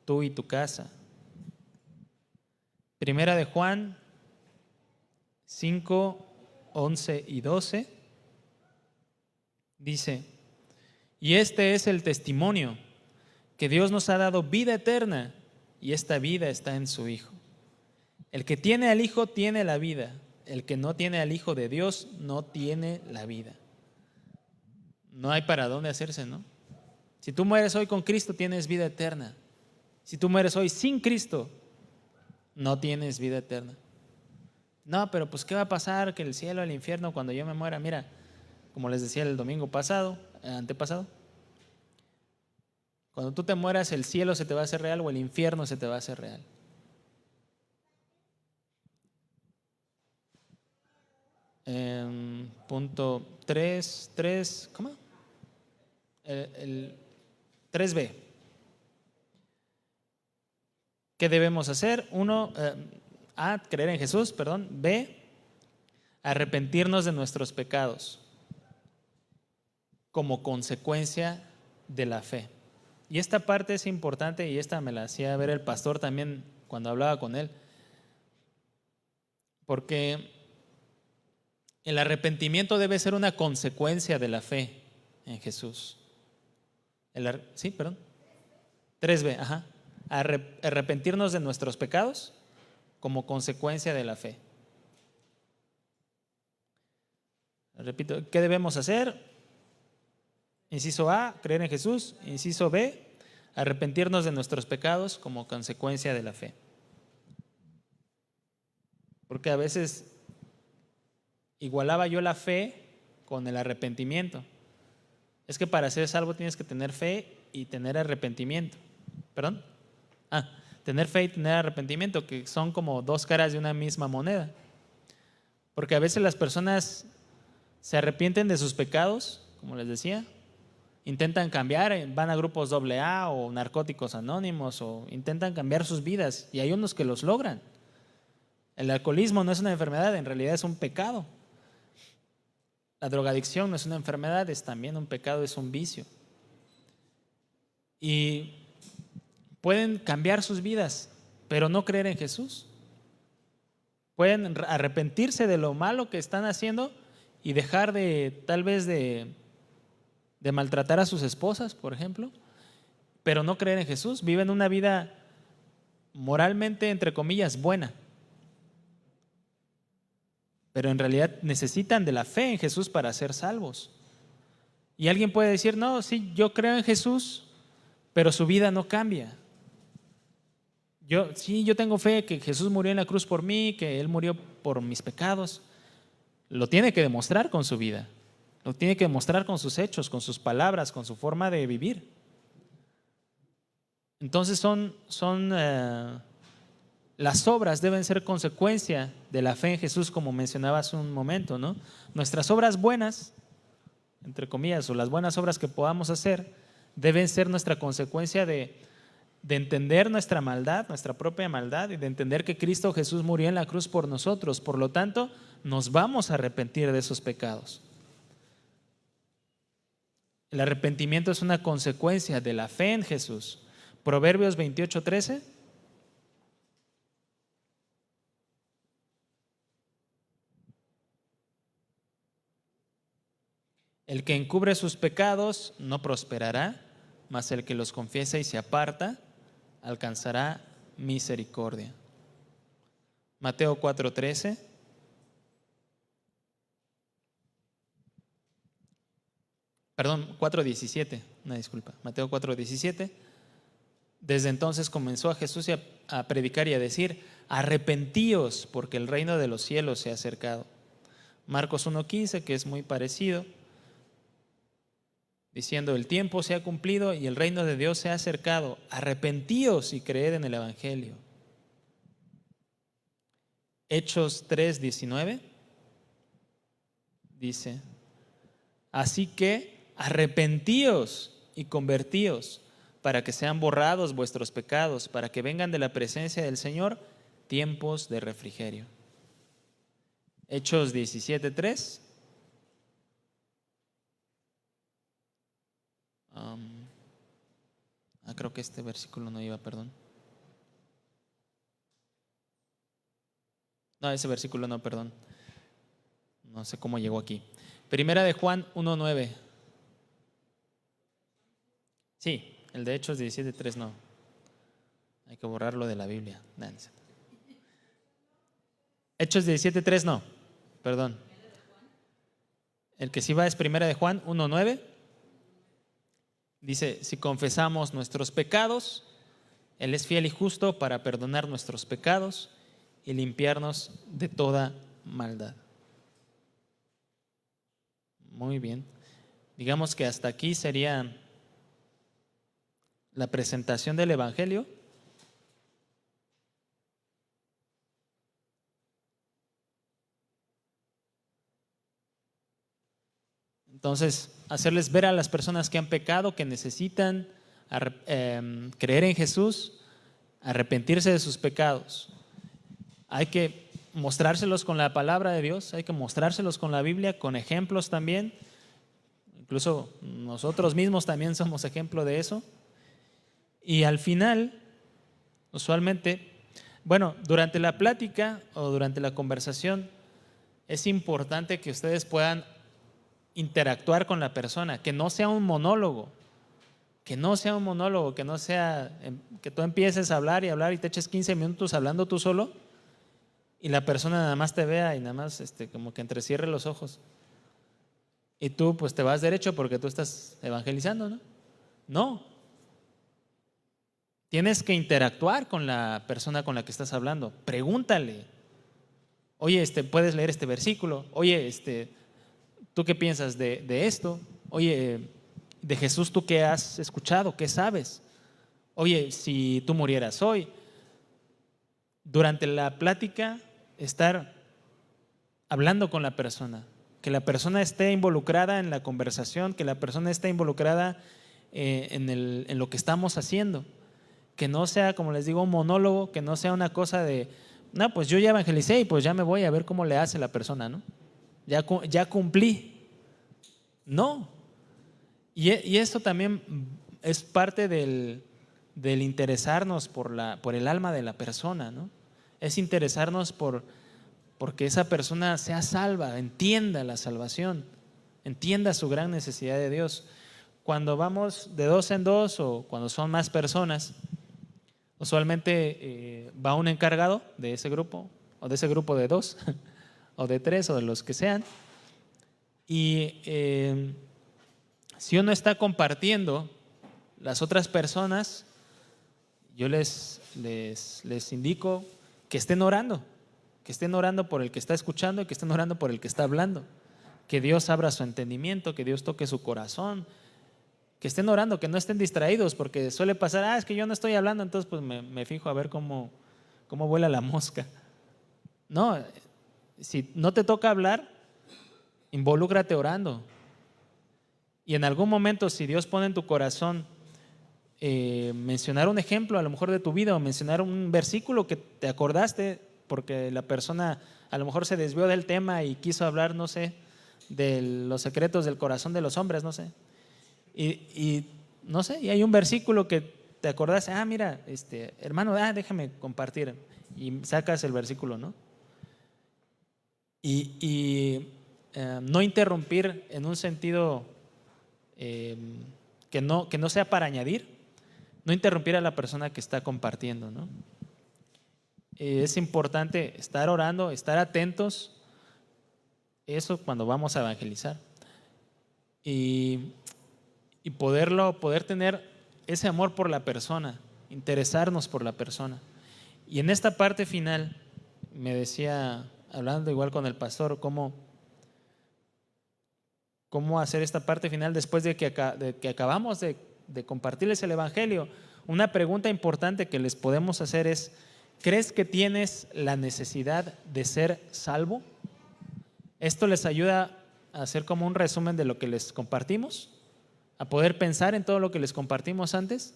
tú y tu casa. Primera de Juan 5:11 y 12 dice, y este es el testimonio, que Dios nos ha dado vida eterna y esta vida está en su Hijo. El que tiene al Hijo tiene la vida. El que no tiene al Hijo de Dios no tiene la vida. No hay para dónde hacerse, ¿no? Si tú mueres hoy con Cristo, tienes vida eterna. Si tú mueres hoy sin Cristo, no tienes vida eterna. No, pero pues ¿qué va a pasar? Que el cielo, el infierno, cuando yo me muera. Mira, como les decía el domingo pasado, antepasado. Cuando tú te mueras, el cielo se te va a hacer real o el infierno se te va a hacer real. Punto 3, ¿cómo? El 3b. ¿Qué debemos hacer? A, creer en Jesús, perdón. B, arrepentirnos de nuestros pecados como consecuencia de la fe. Y esta parte es importante y esta me la hacía ver el pastor también cuando hablaba con él, porque el arrepentimiento debe ser una consecuencia de la fe en Jesús. Sí, perdón. 3b, ajá. Arrepentirnos de nuestros pecados como consecuencia de la fe. Repito, ¿qué debemos hacer? Inciso A, creer en Jesús. Inciso B, arrepentirnos de nuestros pecados como consecuencia de la fe. Porque a veces igualaba yo la fe con el arrepentimiento. Es que para ser salvo tienes que tener fe y tener arrepentimiento. ¿Perdón? Tener fe y tener arrepentimiento, que son como dos caras de una misma moneda. Porque a veces las personas se arrepienten de sus pecados, como les decía, intentan cambiar, van a grupos AA o narcóticos anónimos o intentan cambiar sus vidas y hay unos que los logran. El alcoholismo no es una enfermedad, en realidad es un pecado. La drogadicción no es una enfermedad, es también un pecado, es un vicio. Y pueden cambiar sus vidas, pero no creer en Jesús. Pueden arrepentirse de lo malo que están haciendo y dejar tal vez de maltratar a sus esposas, por ejemplo, pero no creer en Jesús. Viven una vida moralmente, entre comillas, buena, pero en realidad necesitan de la fe en Jesús para ser salvos. Y alguien puede decir, no, sí, yo creo en Jesús, pero su vida no cambia. Yo tengo fe que Jesús murió en la cruz por mí, que Él murió por mis pecados. Lo tiene que demostrar con su vida. Lo tiene que demostrar con sus hechos, con sus palabras, con su forma de vivir. Entonces las obras deben ser consecuencia de la fe en Jesús, como mencionaba hace un momento, ¿no? Nuestras obras buenas, entre comillas, o las buenas obras que podamos hacer, deben ser nuestra consecuencia de entender nuestra maldad, nuestra propia maldad, y de entender que Cristo Jesús murió en la cruz por nosotros. Por lo tanto, nos vamos a arrepentir de esos pecados. El arrepentimiento es una consecuencia de la fe en Jesús. Proverbios 28:13. El que encubre sus pecados no prosperará, mas el que los confiesa y se aparta alcanzará misericordia. Mateo 4:13. Perdón, 4:17, una disculpa. Mateo 4:17. Desde entonces comenzó a Jesús a predicar y a decir: arrepentíos, porque el reino de los cielos se ha acercado. Marcos 1:15, que es muy parecido, diciendo: el tiempo se ha cumplido y el reino de Dios se ha acercado. Arrepentíos y creed en el evangelio. Hechos 3:19 dice: así que arrepentíos y convertíos, para que sean borrados vuestros pecados, para que vengan de la presencia del Señor tiempos de refrigerio. Hechos 17:3. Creo que este versículo no iba, perdón. No, ese versículo no, perdón. No sé cómo llegó aquí. Primera de Juan 1:9. Sí, el de Hechos 17:3 no. Hay que borrarlo de la Biblia. Hechos 17:3 no, perdón. El que sí va es Primera de Juan 1:9. Dice: si confesamos nuestros pecados, Él es fiel y justo para perdonar nuestros pecados y limpiarnos de toda maldad. Muy bien. Digamos que hasta aquí sería la presentación del Evangelio. Entonces, hacerles ver a las personas que han pecado, que necesitan creer en Jesús, arrepentirse de sus pecados. Hay que mostrárselos con la palabra de Dios, hay que mostrárselos con la Biblia, con ejemplos también. Incluso nosotros mismos también somos ejemplo de eso. Y al final, usualmente, bueno, durante la plática o durante la conversación, es importante que ustedes puedan interactuar con la persona, que no sea un monólogo, que no sea un monólogo, que no sea que tú empieces a hablar y te eches 15 minutos hablando tú solo y la persona nada más te vea y nada más como que entrecierre los ojos. Y tú pues te vas derecho porque tú estás evangelizando, ¿no? No. Tienes que interactuar con la persona con la que estás hablando. Pregúntale. Oye, ¿puedes leer este versículo? Oye, ¿tú qué piensas de esto? Oye, de Jesús, ¿tú qué has escuchado? ¿Qué sabes? Oye, si tú murieras hoy, durante la plática, estar hablando con la persona, que la persona esté involucrada en la conversación, que la persona esté involucrada en lo que estamos haciendo, que no sea, como les digo, un monólogo, que no sea una cosa de, no, pues yo ya evangelicé y pues ya me voy a ver cómo le hace la persona, ¿no? Ya cumplí. No. Y esto también es parte del interesarnos por el alma de la persona, ¿no? Es interesarnos porque esa persona sea salva, entienda la salvación, entienda su gran necesidad de Dios. Cuando vamos de dos en dos o cuando son más personas, usualmente va un encargado de ese grupo o de ese grupo de dos o de tres o de los que sean. Y si uno está compartiendo, las otras personas, yo les indico que estén orando por el que está escuchando y que estén orando por el que está hablando, que Dios abra su entendimiento, que Dios toque su corazón, que estén orando, que no estén distraídos, porque suele pasar, es que yo no estoy hablando, entonces pues me fijo a ver cómo vuela la mosca. No, si no te toca hablar, involúcrate orando. Y en algún momento, si Dios pone en tu corazón mencionar un ejemplo a lo mejor de tu vida o mencionar un versículo que te acordaste porque la persona a lo mejor se desvió del tema y quiso hablar, no sé, de los secretos del corazón de los hombres, no sé. Y no sé, y hay un versículo que te acordaste, mira, hermano, déjame compartir. Y sacas el versículo, ¿no? Y no interrumpir en un sentido que no sea para añadir, no interrumpir a la persona que está compartiendo, ¿no? Es importante estar orando, estar atentos, eso cuando vamos a evangelizar. Y poder tener ese amor por la persona, interesarnos por la persona. Y en esta parte final, me decía, hablando igual con el pastor, cómo hacer esta parte final después de que acabamos de compartirles el Evangelio. Una pregunta importante que les podemos hacer es, ¿crees que tienes la necesidad de ser salvo? Esto les ayuda a hacer como un resumen de lo que les compartimos, a poder pensar en todo lo que les compartimos antes.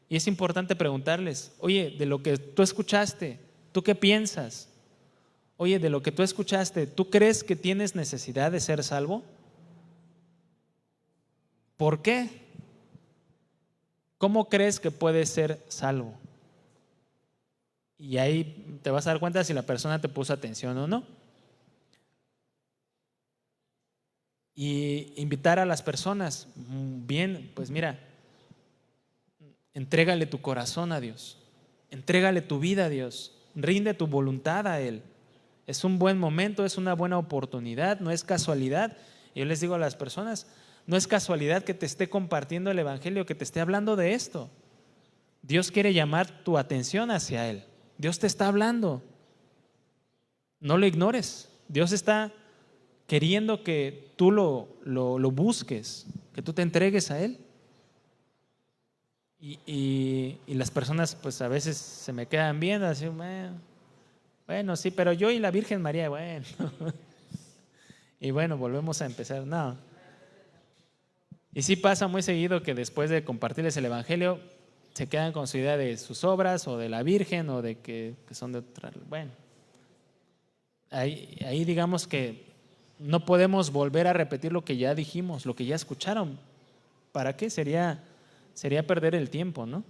Y es importante preguntarles, oye, de lo que tú escuchaste, ¿tú qué piensas? Oye, de lo que tú escuchaste, ¿tú crees que tienes necesidad de ser salvo? ¿Por qué? ¿Cómo crees que puedes ser salvo? Y ahí te vas a dar cuenta si la persona te puso atención o no. Y invitar a las personas, bien, pues mira, entrégale tu corazón a Dios, entrégale tu vida a Dios, rinde tu voluntad a Él. Es un buen momento, es una buena oportunidad, no es casualidad. Y yo les digo a las personas, no es casualidad que te esté compartiendo el Evangelio, que te esté hablando de esto. Dios quiere llamar tu atención hacia Él. Dios te está hablando. No lo ignores. Dios está queriendo que tú lo busques, que tú te entregues a Él. Y las personas pues a veces se me quedan viendo así, bueno, sí, pero yo y la Virgen María, bueno. Y bueno, volvemos a empezar. No. Y sí pasa muy seguido que después de compartirles el Evangelio, se quedan con su idea de sus obras o de la Virgen o de que son de otra. Bueno, ahí digamos que no podemos volver a repetir lo que ya dijimos, lo que ya escucharon. ¿Para qué? Sería perder el tiempo, ¿no?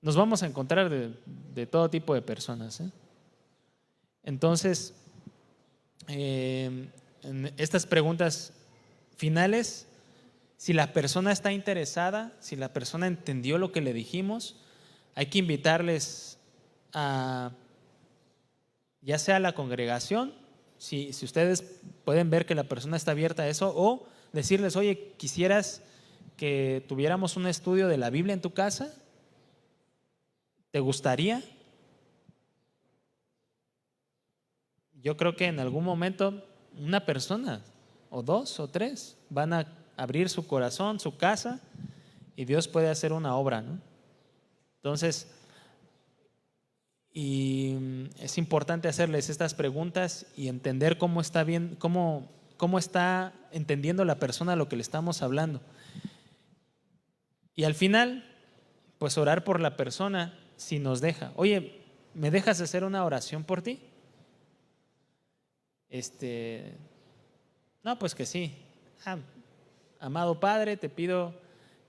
Nos vamos a encontrar de todo tipo de personas, ¿eh? Entonces, en estas preguntas finales, si la persona está interesada, si la persona entendió lo que le dijimos, hay que invitarles a, ya sea a la congregación, si ustedes pueden ver que la persona está abierta a eso, o decirles, oye, ¿quisieras que tuviéramos un estudio de la Biblia en tu casa? ¿Te gustaría? Yo creo que en algún momento una persona, o dos, o tres, van a abrir su corazón, su casa, y Dios puede hacer una obra, ¿no? Entonces, y es importante hacerles estas preguntas y entender cómo está bien, cómo está entendiendo la persona lo que le estamos hablando. Y al final, pues orar por la persona si nos deja. Oye, ¿me dejas hacer una oración por ti? No, pues que sí. Amado Padre, te pido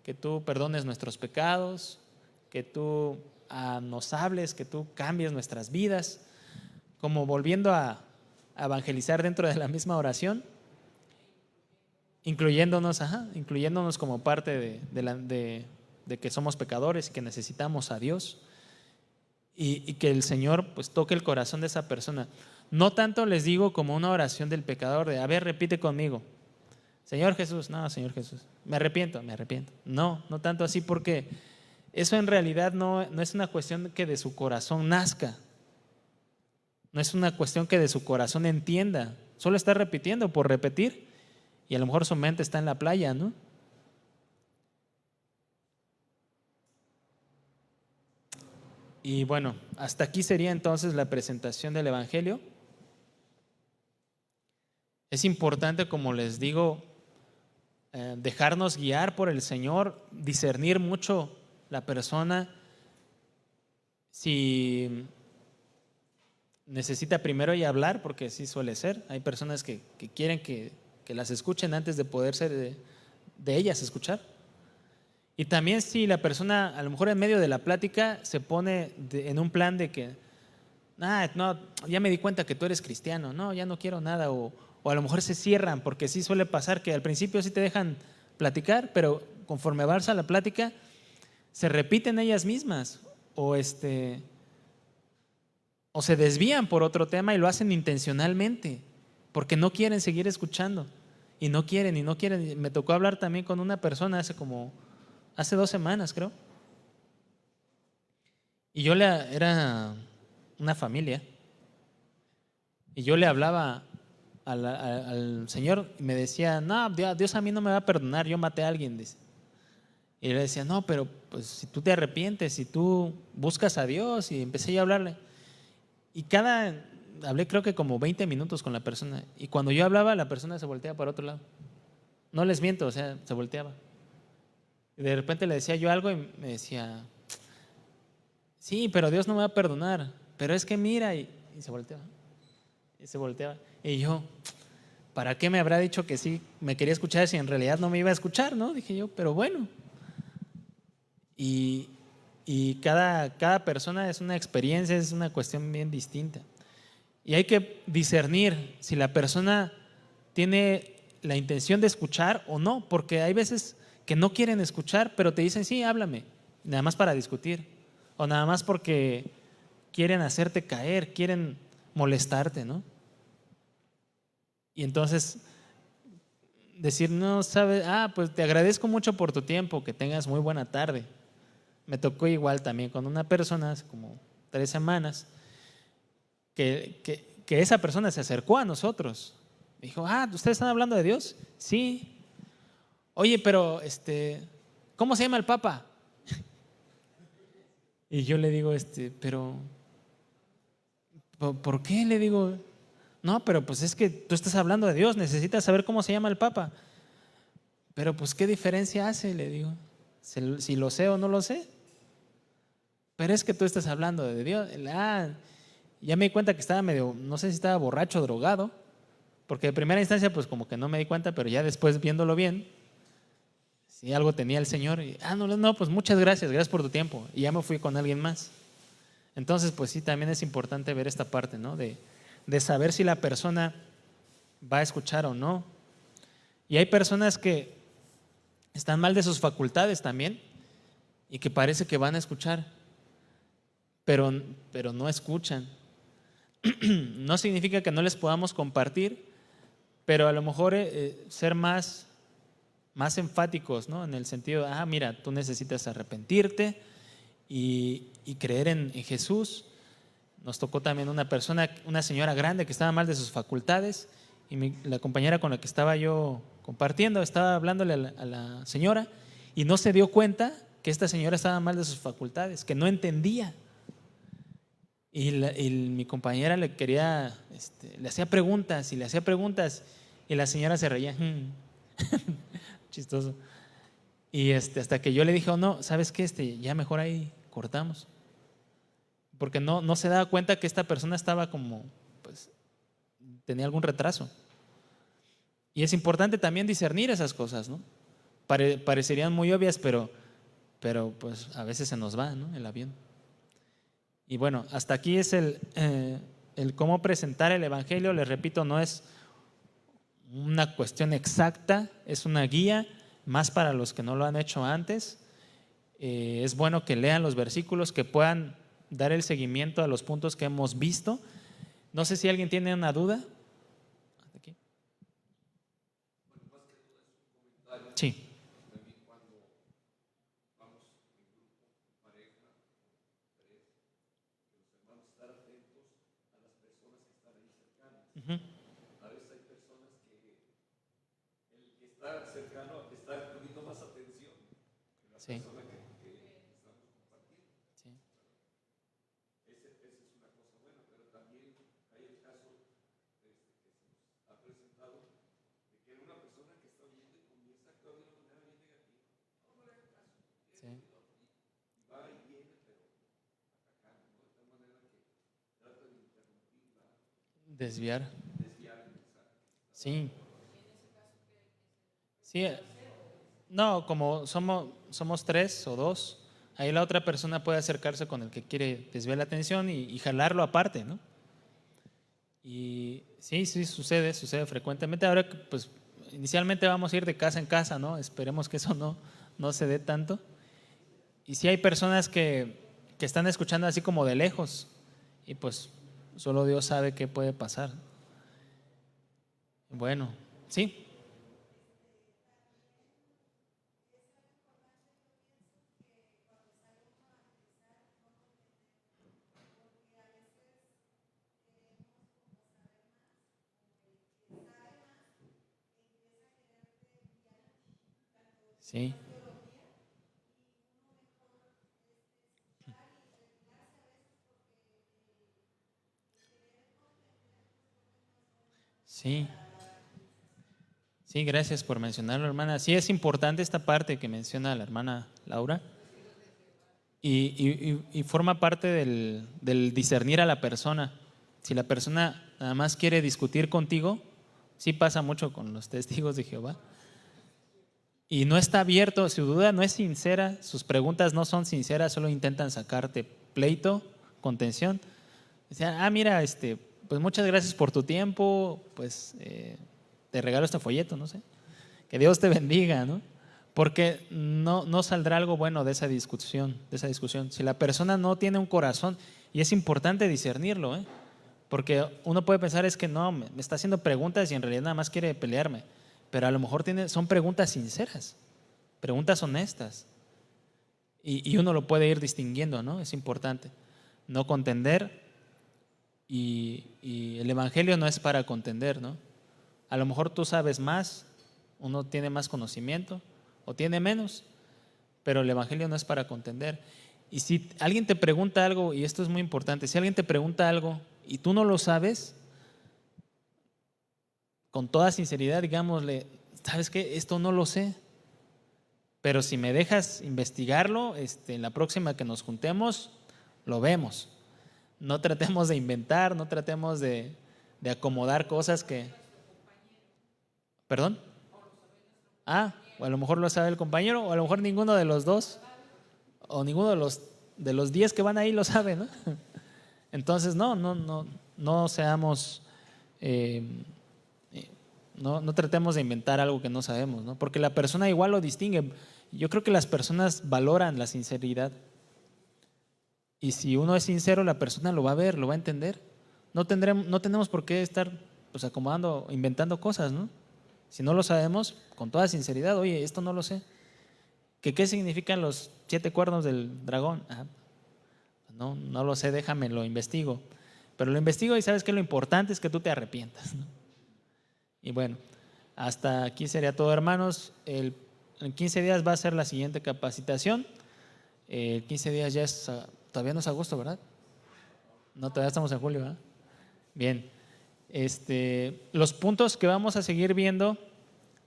que tú perdones nuestros pecados, que tú nos hables, que tú cambies nuestras vidas, como volviendo a evangelizar dentro de la misma oración, incluyéndonos como parte de que somos pecadores y que necesitamos a Dios, y que el Señor pues toque el corazón de esa persona. No tanto les digo como una oración del pecador de, a ver, repite conmigo, Señor Jesús, no, Señor Jesús, me arrepiento. No tanto así, porque eso en realidad no es una cuestión que de su corazón nazca, no es una cuestión que de su corazón entienda, solo está repitiendo por repetir y a lo mejor su mente está en la playa, ¿no? Y bueno, hasta aquí sería entonces la presentación del Evangelio. Es importante, como les digo, dejarnos guiar por el Señor, discernir mucho la persona. Si necesita primero y hablar, porque sí suele ser, hay personas que quieren que las escuchen antes de poder ser de ellas escuchar. Y también si la persona a lo mejor en medio de la plática se pone en un plan de que no, ya me di cuenta que tú eres cristiano, no, ya no quiero nada, o a lo mejor se cierran, porque sí suele pasar que al principio sí te dejan platicar, pero conforme avanza la plática se repiten ellas mismas o se desvían por otro tema y lo hacen intencionalmente porque no quieren seguir escuchando y no quieren. Me tocó hablar también con una persona hace 2 semanas, creo, y era una familia, y yo le hablaba al Señor y me decía, no, Dios a mí no me va a perdonar, yo maté a alguien, dice. Y le decía, no, pero pues si tú te arrepientes, si tú buscas a Dios, y empecé yo a hablarle. Y hablé creo que como 20 minutos con la persona, y cuando yo hablaba la persona se volteaba para otro lado. No les miento, o sea, se volteaba. Y de repente le decía yo algo y me decía, sí, pero Dios no me va a perdonar, pero es que mira, y se volteaba. Y se volteaba. Y yo, ¿para qué me habrá dicho que sí me quería escuchar si en realidad no me iba a escuchar, no? Dije yo, pero bueno. Y cada persona es una experiencia, es una cuestión bien distinta. Y hay que discernir si la persona tiene la intención de escuchar o no, porque hay veces que no quieren escuchar, pero te dicen, sí, háblame, nada más para discutir, o nada más porque quieren hacerte caer, quieren molestarte, ¿no? Y entonces decir, no, sabes, pues te agradezco mucho por tu tiempo, que tengas muy buena tarde. Me tocó igual también con una persona hace como 3 semanas que esa persona se acercó a nosotros Dijo, ¿ustedes están hablando de Dios? Sí. Oye, pero ¿cómo se llama el Papa? Y yo le digo, pero ¿por qué? Le digo, no, pero pues es que tú estás hablando de Dios, necesitas saber cómo se llama el Papa. Pero pues ¿qué diferencia hace? Le digo, si lo sé o no lo sé. Pero es que tú estás hablando de Dios. Ya me di cuenta que estaba medio, no sé si estaba borracho o drogado, porque de primera instancia pues como que no me di cuenta, pero ya después viéndolo bien, si algo tenía el Señor, no, pues muchas gracias por tu tiempo. Y ya me fui con alguien más. Entonces pues sí, también es importante ver esta parte, ¿no? De saber si la persona va a escuchar o no. Y hay personas que están mal de sus facultades también y que parece que van a escuchar, pero no escuchan. No significa que no les podamos compartir, pero a lo mejor ser más enfáticos, ¿no? En el sentido, mira, tú necesitas arrepentirte y creer en Jesús. Nos tocó también una señora grande que estaba mal de sus facultades, y la compañera con la que estaba yo compartiendo estaba hablándole a la señora y no se dio cuenta que esta señora estaba mal de sus facultades, que no entendía. Y mi compañera le hacía preguntas y la señora se reía. Chistoso. Y hasta que yo le dije, no, ¿sabes qué? Ya mejor ahí cortamos. Porque no se daba cuenta que esta persona estaba como, pues, tenía algún retraso. Y es importante también discernir esas cosas, ¿no? Parecerían muy obvias, pero pues a veces se nos va, ¿no? El avión. Y bueno, hasta aquí es el cómo presentar el Evangelio. Les repito, no es una cuestión exacta, es una guía más para los que no lo han hecho antes. Es bueno que lean los versículos, que puedan dar el seguimiento a los puntos que hemos visto. No sé si alguien tiene una duda. Aquí. Sí. Uh-huh. Sí. Sí. Sí. Desviar. Sí. Sí. No, como somos tres o dos, ahí la otra persona puede acercarse con el que quiere desviar la atención y jalarlo aparte, ¿no? Y sí, sucede frecuentemente. Ahora que pues inicialmente vamos a ir de casa en casa, ¿no? Esperemos que eso no se dé tanto. Y sí hay personas que están escuchando así como de lejos y pues solo Dios sabe qué puede pasar. Bueno, sí. Sí. Sí. Sí, gracias por mencionarlo, hermana. Sí, es importante esta parte que menciona la hermana Laura y forma parte del discernir a la persona. Si la persona nada más quiere discutir contigo, sí pasa mucho con los testigos de Jehová, y no está abierto, su duda no es sincera, sus preguntas no son sinceras, solo intentan sacarte pleito, contención. Decían, mira, pues muchas gracias por tu tiempo, pues te regalo este folleto, no sé. Que Dios te bendiga, ¿no? Porque no saldrá algo bueno de esa discusión, Si la persona no tiene un corazón, y es importante discernirlo, ¿eh? Porque uno puede pensar es que no, me está haciendo preguntas y en realidad nada más quiere pelearme. Pero a lo mejor son preguntas sinceras, preguntas honestas. Y uno lo puede ir distinguiendo, ¿no? Es importante no contender, y el Evangelio no es para contender, ¿no? A lo mejor tú sabes más, uno tiene más conocimiento o tiene menos, pero el Evangelio no es para contender. Y si alguien te pregunta algo, y esto es muy importante, si alguien te pregunta algo y tú no lo sabes, con toda sinceridad, digámosle, ¿sabes qué? Esto no lo sé, pero si me dejas investigarlo, en la próxima que nos juntemos, lo vemos. No tratemos de inventar, no tratemos de acomodar cosas que… ¿Perdón? O a lo mejor lo sabe el compañero, o a lo mejor ninguno de los dos, o ninguno de los 10 que van ahí lo sabe, ¿no? Entonces, no seamos… eh, no tratemos de inventar algo que no sabemos, ¿no? Porque la persona igual lo distingue. Yo creo que las personas valoran la sinceridad. Y si uno es sincero, la persona lo va a ver, lo va a entender. No tenemos por qué estar pues acomodando, inventando cosas, ¿no? Si no lo sabemos, con toda sinceridad, oye, esto no lo sé. ¿Qué significan los 7 cuernos del dragón? No lo sé, déjame, lo investigo. Pero lo investigo y sabes que lo importante es que tú te arrepientas, ¿no? Y bueno, hasta aquí sería todo, hermanos. En 15 días va a ser la siguiente capacitación. 15 días ya es, todavía no es agosto, ¿verdad? No, todavía estamos en julio, ¿verdad? Bien. Los puntos que vamos a seguir viendo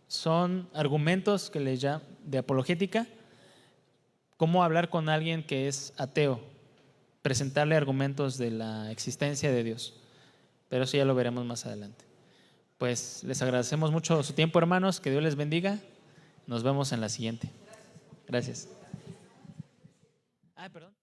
son argumentos que les llamo de apologética, cómo hablar con alguien que es ateo, presentarle argumentos de la existencia de Dios. Pero eso ya lo veremos más adelante. Pues les agradecemos mucho su tiempo, hermanos, que Dios les bendiga. Nos vemos en la siguiente. Gracias. Perdón.